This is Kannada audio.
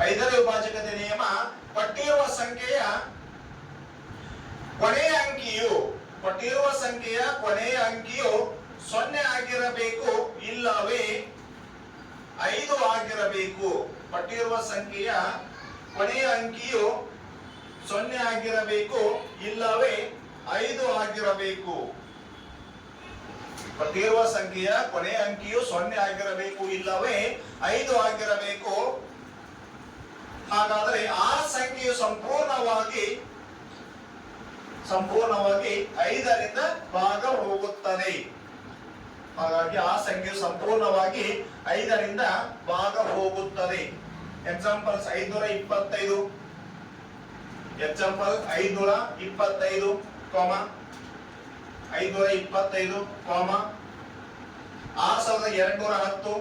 5ನೇ ವಿಭಾಜಕತೆ ನಿಯಮ, ಕೊಟ್ಟಿರುವ ಸಂಖ್ಯೆಯ ಕೊನೆಯ ಅಂಕಿಯು 0 ಆಗಿರಬೇಕು, ಇಲ್ಲವೇ 5 ಆಗಿರಬೇಕು. ಕೊಟ್ಟಿರುವ ಸಂಖ್ಯೆಯ ಕೊನೆಯ ಅಂಕಿಯು 0 ಆಗಿರಬೇಕು, ಇಲ್ಲವೇ 5 ಆಗಿರಬೇಕು. ಕೊಟ್ಟಿರುವ ಸಂಖ್ಯೆಯ ಕೊನೆಯ ಅಂಕಿಯು 0 ಆಗಿರಬೇಕು, ಇಲ್ಲವೇ 5 ಆಗಿರಬೇಕು. ಹಾಗಾದರೆ ಆ ಸಂಖ್ಯೆಯು ಸಂಪೂರ್ಣವಾಗಿ 5ರಿಂದ ಭಾಗ ಹೋಗುತ್ತದೆ. ಹಾಗಾಗಿ ಆ ಸಂಖ್ಯೆಯು ಸಂಪೂರ್ಣವಾಗಿ 5ರಿಂದ ಭಾಗ ಹೋಗುತ್ತದೆ. Examples 525, example 525, 525, 6210,